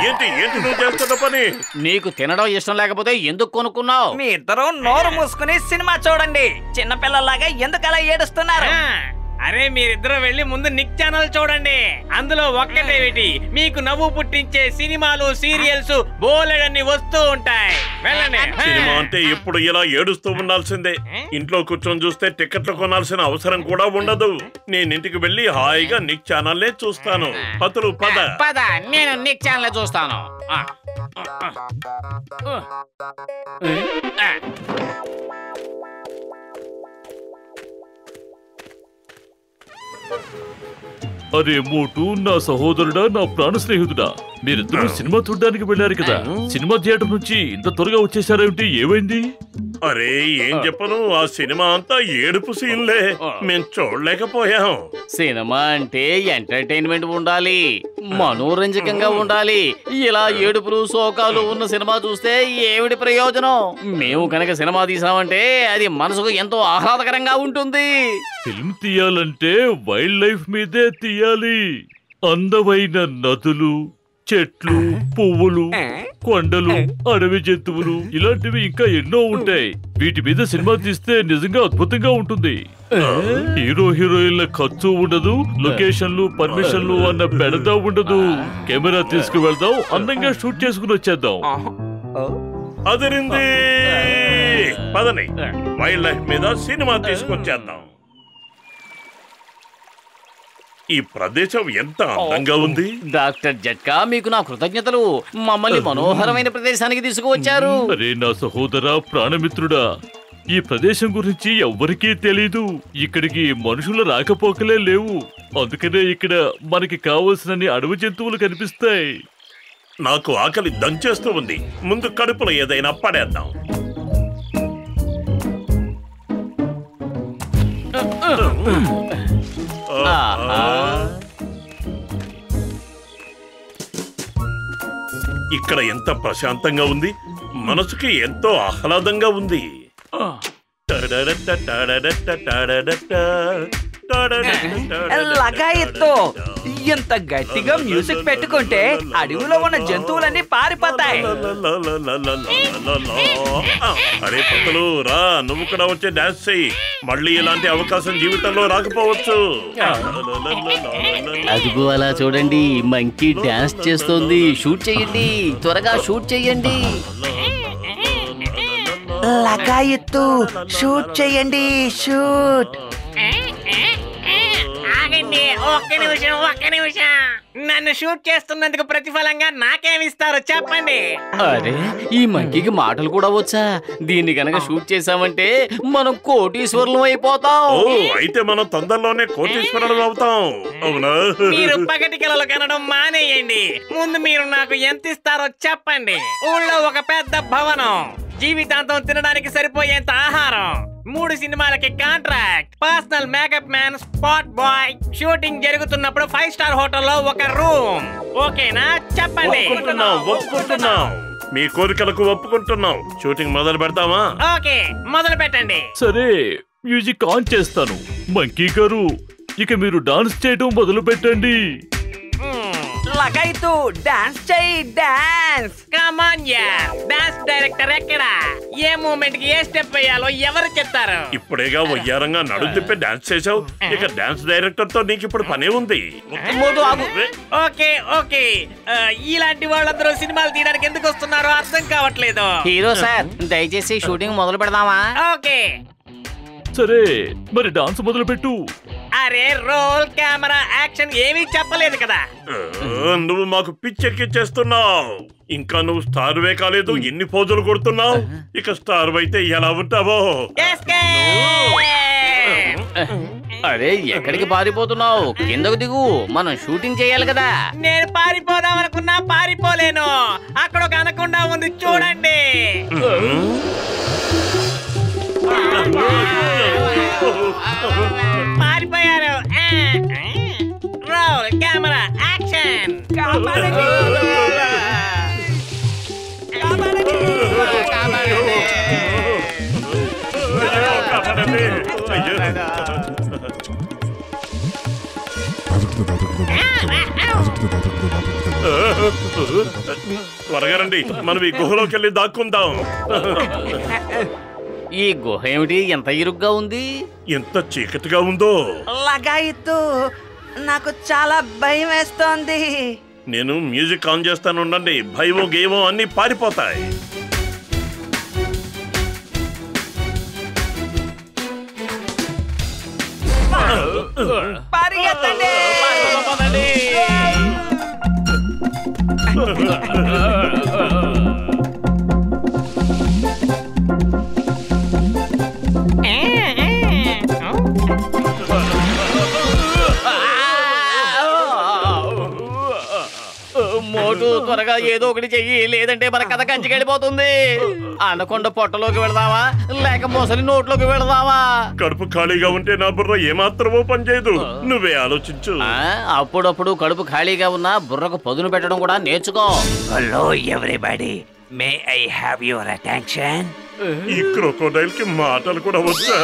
ఏంటి నువ్వు చేస్తున్న పని? నీకు తినడం ఇష్టం లేకపోతే ఎందుకు కొనుక్కున్నావు? మీ ఇద్దరు నోరు మూసుకుని సినిమా చూడండి. చిన్నపిల్లలాగా ఎందుకు అలా ఏడుస్తున్నారు? అరే మీరిద్దరు వెళ్ళి ముందు నిక్ ఛానల్ చూడండి. అందులో ఒక్కటేమిటి, మీకు నవ్వు పుట్టించే సినిమాలు సీరియల్స్ బోలెడన్ని వస్తూ ఉంటాయి. వెళ్ళండి. సినిమా అంటే ఎప్పుడు ఇలా ఏడుస్తూ ఉండాల్సిందే. ఇంట్లో కూర్చొని చూస్తే టికెట్లు కొనాల్సిన అవసరం కూడా ఉండదు. నేను ఇంటికి వెళ్ళి హాయిగా నిక్ ఛానల్ చూస్తాను. పతులు పద పద, నేను నిక్ ఛానల్ చూస్తాను. అరే మోటు, నా సహోదరుడా, నా ప్రాణ స్నేహితుడా, మీరిద్దరూ సినిమా చూడడానికి వెళ్ళారు కదా. సినిమా థియేటర్ నుంచి ఇంత త్వరగా వచ్చేసారేమిటి? ఏమైంది? అరే ఏం చెప్పను, ఆ సినిమా అంతా ఏడుపు సీన్లే. మేం చూడలేకపోయాం. సినిమా అంటే ఎంటర్టైన్మెంట్ ఉండాలి, మనోరంజకంగా ఉండాలి. ఇలా ఏడుపులు శోకాలు ఉన్న సినిమా చూస్తే ఏమిటి ప్రయోజనం? మేము కనుక సినిమా తీసామంటే అది మనసుకు ఎంతో ఆహ్లాదకరంగా ఉంటుంది. ఫిల్మ్ తీయాలంటే వైల్డ్ లైఫ్ మీదే తీయాలి. అందమైన నదులు, చెట్లు, పువ్వులు, కొండలు, అడవి జంతువులు, ఇలాంటివి ఇంకా ఎన్నో ఉంటాయి. వీటి మీద సినిమా తీస్తే నిజంగా అద్భుతంగా ఉంటుంది. హీరో హీరోయిన్ల ఖర్చు ఉండదు, లొకేషన్లు పర్మిషన్లు అన్న పెడతా ఉండదు. కెమెరా తీసుకువెళ్దాం, అందంగా షూట్ చేసుకుని వచ్చేద్దాం. అదిరింది. పదని వైల్డ్ లైఫ్ మీద సినిమా తీసుకొచ్చేద్దాం. ఈ ప్రదేశం ఎంత అందంగా ఉంది. డాక్టర్ జట్కా, మీకు నా కృతజ్ఞతలు. మమ్మల్ని మనోహరమైన ప్రదేశానికి తీసుకువచ్చారు. అరే నా సహోదరా, ప్రాణమిత్రుడా, ఈ ప్రదేశం గురించి ఎవ్వరికీ తెలీదు. ఇక్కడికి మనుషుల రాకపోకలే లేవు. అందుకనే ఇక్కడ మనకి కావలసినన్ని అడవి జంతువులు కనిపిస్తాయి. నాకు ఆకలి దంచేస్తూ ఉంది. ముందు కడుపులో ఏదైనా పడేద్దాం. ఇక్కడ ఎంత ప్రశాంతంగా ఉంది. మనసుకి ఎంతో ఆహ్లాదంగా ఉంది. లగాయత్తు ఎంత గట్టిగా మ్యూజిక్ పెట్టుకుంటే అడవిలో ఉన్న జంతువులన్నీ పారిపోతాయి. అరే పతులు రా, నువ్వు కూడా వచ్చి డాన్స్ చెయ్యి. మళ్ళీ ఇలాంటి అవకాశం జీవితంలో రాకపోవచ్చు. అదిగో అలా చూడండి, మంకీ డాన్స్ చేస్తోంది. షూట్ చేయండి, త్వరగా షూట్ చేయండి. లగాయత్తు షూట్ చేయండి, షూట్. ఆగండి, ఒక్క నిమిషం. నన్ను షూట్ చేస్తున్నందుకు ప్రతిఫలంగా నాకేమిస్తారు చెప్పండి? అరే, ఈ మంకీకి మాటలు కూడా వచ్చా? దీన్ని గనక షూట్ చేసామంటే మనం కోటీశ్వరులం అయిపోతాం. అయితే మనం తొందరలోనే కోటీశ్వరులం అవుతాం. అవునా? మీరు పగటి కలలు కనడం మానేయండి. ముందు మీరు నాకు ఎంత ఇస్తారో చెప్పండి. ఊళ్ళో ఒక పెద్ద భవనం, జీవితాంతం తినడానికి సరిపోయేంత ఆహారం, 3 సినిమాలకి contract, personal makeup man, spot bye, shooting జరుగుతున్నప్పుడు 5 స్టార్ హోటల్లో ఒక రూమ్. ఓకేనా? చెప్పండి. ఒప్పుకుంటున్నాం. మీ కోరికలకు ఒప్పుకుంటున్నాం. షూటింగ్ మొదలు పెడతామా? ఓకే, మొదలు పెట్టండి. సరే, మ్యూజిక్ ఆన్ చేస్తాను. మంకీ గారు, ఇక మీరు డాన్స్ చేయడం మొదలు పెట్టండి. లగాయత్తు డాన్స్ చెయ్యి, డాన్స్. కమ్ ఆన్ యార్, డాన్స్ డైరెక్టర్ ఎక్కడ? ఏ మూమెంట్ కి ఏ స్టెప్ వేయాలో ఎవరు చెప్తారు? ఇప్పుడేగా వయ్యారంగా నడుం తిప్పి డాన్స్ చేసావు. ఇక డాన్స్ డైరెక్టర్ తో నీకు ఇప్పుడు పనే ఉంది. ఓకే, ఇలాంటి వాళ్ళందరూ సినిమాలు తీయడానికి ఎందుకు వస్తున్నారో అర్థం కావట్లేదు. హీరో సార్, దయచేసి షూటింగ్ మొదలు పెడదామా? ఓకే సరే, మరి డాన్స్ మొదలు పెట్టు. అరే, రోల్, కెమెరా, యాక్షన్ ఏమీ చెప్పలేదు కదా. నువ్వు మాకు పిచ్చెక్కిచ్చేస్తున్నావు. ఇంకా నువ్వు స్టార్వే కాలేదు, ఎన్ని పోజులు కొడుతున్నావు. ఇక స్టార్ అయితే ఎలా ఉంటావో. అరే, ఎక్కడికి పారిపోతున్నావు? కిందకు దిగు, మనం షూటింగ్ చేయాలి కదా. నేను పారిపోదాం అనుకున్నా పారిపోలేను. అక్కడ ఒక అనకుండా ఉంది, చూడండి. పారిపోయారు. Roll, camera, action. త్వరగా రండి, మనం ఈ గుహలోకి వెళ్ళి దాక్కుందాం. ఈ గుహ ఏమిటి ఎంత ఇరుగ్గా ఉంది? ఎంత చీకటిగా ఉందో. లగాయితూ నాకు చాలా భయం వేస్తోంది. నేను మ్యూజిక్ ఆన్ చేస్తాను, ఉండండి. భయమో గేమో అన్ని పారిపోతాయి. పరిగెత్తండి. మోటు త్వరగా ఏదో ఒకటి చెయ్యి, లేదంటే మన కథ కంచికెళ్ళిపోతుంది. అనకొండ పొట్టలోకి వెళదామా లేక మొసలి నోట్లోకి వెళదామా? కడుపు ఖాళీగా ఉంటే నా బుర్ర ఏమాత్రమో పనిచేయదు. నువ్వే ఆలోచించు. అప్పుడప్పుడు కడుపు ఖాళీగా ఉన్నా బుర్రకు పదును పెట్టడం కూడా నేర్చుకో. Hello everybody, may I have your attention? ఈ క్రొకోడైల్ కి మాటలు కూడా వచ్చా?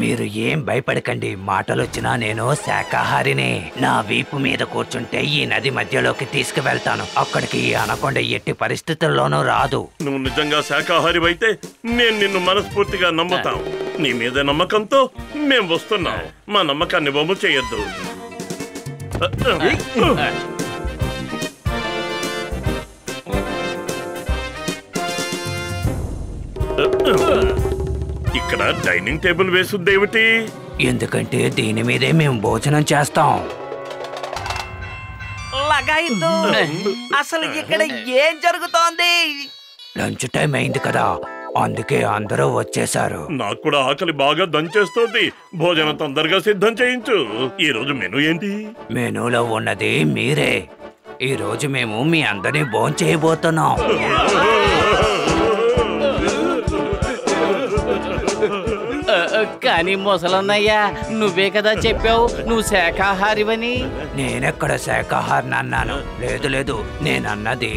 మీరు ఏం భయపడకండి, మాటలొచ్చినా నేను శాకాహారినే. నా వీపు మీద కూర్చుంటే ఈ నది మధ్యలోకి తీసుకువెళ్తాను. అక్కడికి ఈ అనకొండ ఎట్టి పరిస్థితుల్లోనూ రాదు. నువ్వు నిజంగా శాకాహారి అయితే నేను నిన్ను మనస్ఫూర్తిగా నమ్ముతాం. నీ మీద నమ్మకంతో మేం వస్తున్నాం. మా నమ్మకాన్ని బొమ్మ చేయొద్దు. ఇక్కడ డైనింగ్ టేబుల్ వేసుద్దేమిటి? ఎందుకంటే దీని మీదే మేము భోజనం చేస్తాం. లగాయితూ అసలు ఇక్కడ ఏం జరుగుతోంది? లంచ్ టైం అయింది కదా, అందుకే అందరూ వచ్చేసారు. నాకు కూడా ఆకలి బాగా దంచేస్తోంది. భోజనం తొందరగా సిద్ధం చేయించు. ఈ రోజు మెనూ ఏంటి? మెనూలో ఉన్నది మీరే. ఈ రోజు మేము మీ అందరినీ భోంచేయబోతున్నాం. కానీ మొసలన్నయ్యా, నువ్వే కదా చెప్పావు నువ్వు శాకాహారివని. నేనెక్కడ శాకాహారిని అన్నాను? లేదు లేదు, నేనన్నది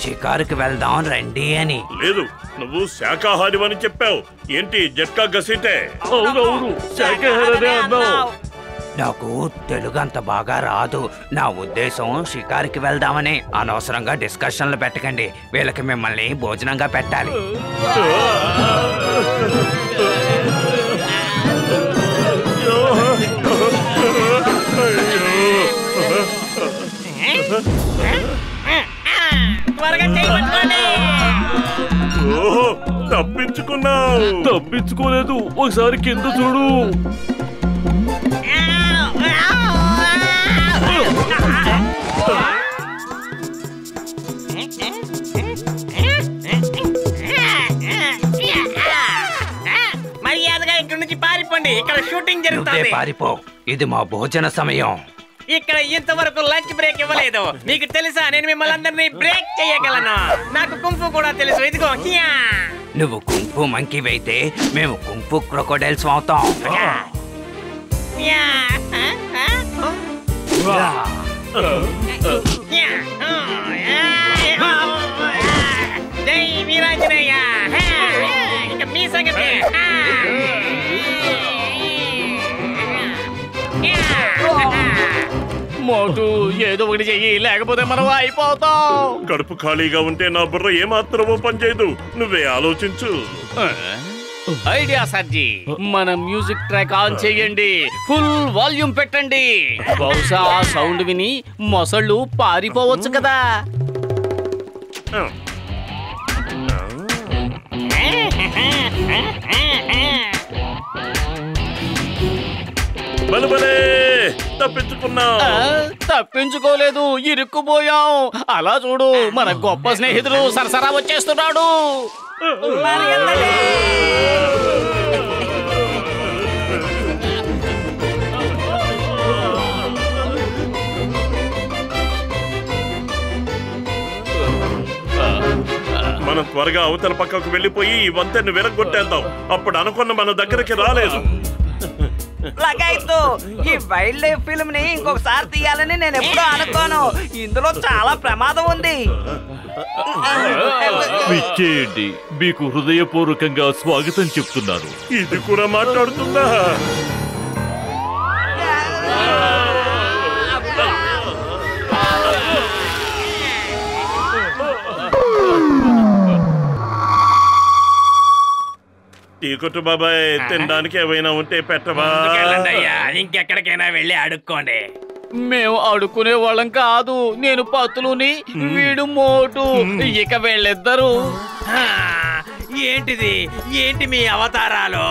షికారుకి వెళ్దాం రండి అని. లేదు, నువ్వు శాకాహారి అని చెప్పావు. ఏంటి జట్కా గసీటే? అవునవును, శాఖాహారనే అన్నావు. నాకు తెలుగు అంత బాగా రాదు. నా ఉద్దేశం షికారుకి వెళ్దామని. అనవసరంగా డిస్కషన్లు పెట్టకండి. వీళ్ళకి మిమ్మల్ని భోజనంగా పెట్టాలి. ఓహో, తప్పించుకున్నావు. తప్పించుకోలేదు, ఒకసారి కింద చూడు. మర్యాదగా ఇక్కడి నుంచి పారిపోండి. ఇక్కడ షూటింగ్ నువ్వే జరుగుతుంది. పారిపో, ఇది మా భోజన సమయం. ఇక్కడ ఇంతవరకు లంచ్ బ్రేక్ ఇవ్వలేదు. మీకు తెలుసా, నేను మిమ్మల్ని అందరినీ బ్రేక్ చేయగలను. నాకు కుంఫు కూడా తెలుసు. ఇదిగో హియా. నువ్వు కుంఫు మంకీ అయితే మేము కుంఫు క్రొకోడైల్స్ అవుతాం. యా. యా. జై వీరాంజనేయ. ఇక మీ సంగతి. మోటు ఏదో ఒకటి చెయ్యి, లేకపోతే మనం అయిపోతాం. కడుపు ఖాళీగా ఉంటే నా బుర్ర ఏమాత్రమో పనిచేయదు. నువ్వే ఆలోచించు. ఐడియా సర్జీ, మన మ్యూజిక్ ట్రాక్ ఆన్ చేయండి. ఫుల్ వాల్యూమ్ పెట్టండి. బహుశా ఆ సౌండ్ విని మొసళ్ళు పారిపోవచ్చు కదా. బలబలే, తప్పించుకున్నావు. తప్పించుకోలేదు, ఇరుక్కుపోయాం. అలా చూడు, మన గొప్ప స్నేహితుడు సరసరా వచ్చేస్తున్నాడు. మనం త్వరగా అవతల పక్కకు వెళ్ళిపోయి ఈ వంతెన్ని వెనక్కొట్టేద్దాం. అప్పుడు అనుకున్న మన దగ్గరికి రాలేదు. లగాయితూ ఈ వైల్డ్ లైఫ్ ఫిల్మ్ ని ఇంకొకసారి తీయాలని నేను ఎప్పుడూ అనుకోను. ఇందులో చాలా ప్రమాదం ఉంది. విచ్చేయండి, మీకు హృదయపూర్వకంగా స్వాగతం చెప్తున్నాను. ఇది కూడా మాట్లాడుతుందా? టీకొట్టు బాబాయ్, తినడానికి ఏమైనా ఉంటే పెట్టవా? అయ్యా, ఇంకెక్కడికైనా వెళ్ళి అడుక్కోండి. మేము అడుక్కునే వాళ్ళం కాదు. నేను పతులుని, వీడు మోటు. ఇక వెళ్ళిద్దరు. ఏంటిది? ఏంటి మీ అవతారాలు?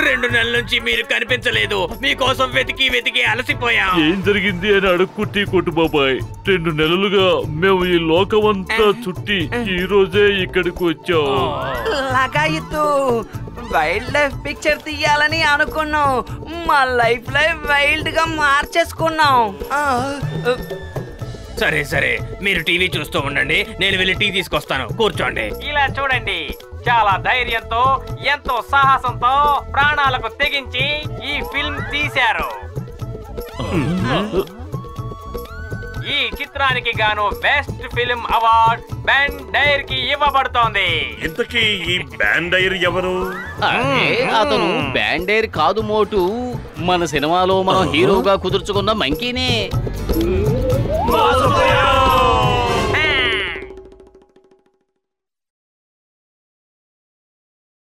2 నెలల నుంచి మీరు కనిపించలేదు. మీకోసం వెతికి వెతికి అలసిపోయాం. ఏం జరిగింది అని అడుక్కుంటే కొట్టు బాబాయ్. 2 నెలలుగా మేము ఈ లోకమంతా చుట్టి ఈ రోజే ఇక్కడికి వచ్చాం. లగాయితూ వైల్డ్ లైఫ్ పిక్చర్ తీయాలని అనుకున్నాం. మా లైఫ్ వైల్డ్ గా మార్చేసుకున్నాం. సరే సరే, మీరు టీవీ చూస్తూ ఉండండి, నేను వెళ్ళి టీ తీసుకొస్తాను. కూర్చోండి. ఇలా చూడండి, చాలా ధైర్యంతో, ఎంతో సాహసంతో ప్రాణాలకు తెగించి ఈ ఫిల్మ్ తీశారు. ఈ చిత్రానికి గాను బెస్ట్ ఫిల్మ్ అవార్డ్ బెన్ డైర్ కి ఇవ్వబడుతోంది. ఇంతకీ ఈ బ్యాండైర్ ఎవరు? అతను బ్యాండేర్ కాదు మోటు. మన సినిమాలో మనం హీరోగా కుదుర్చుకున్న మంకీనే.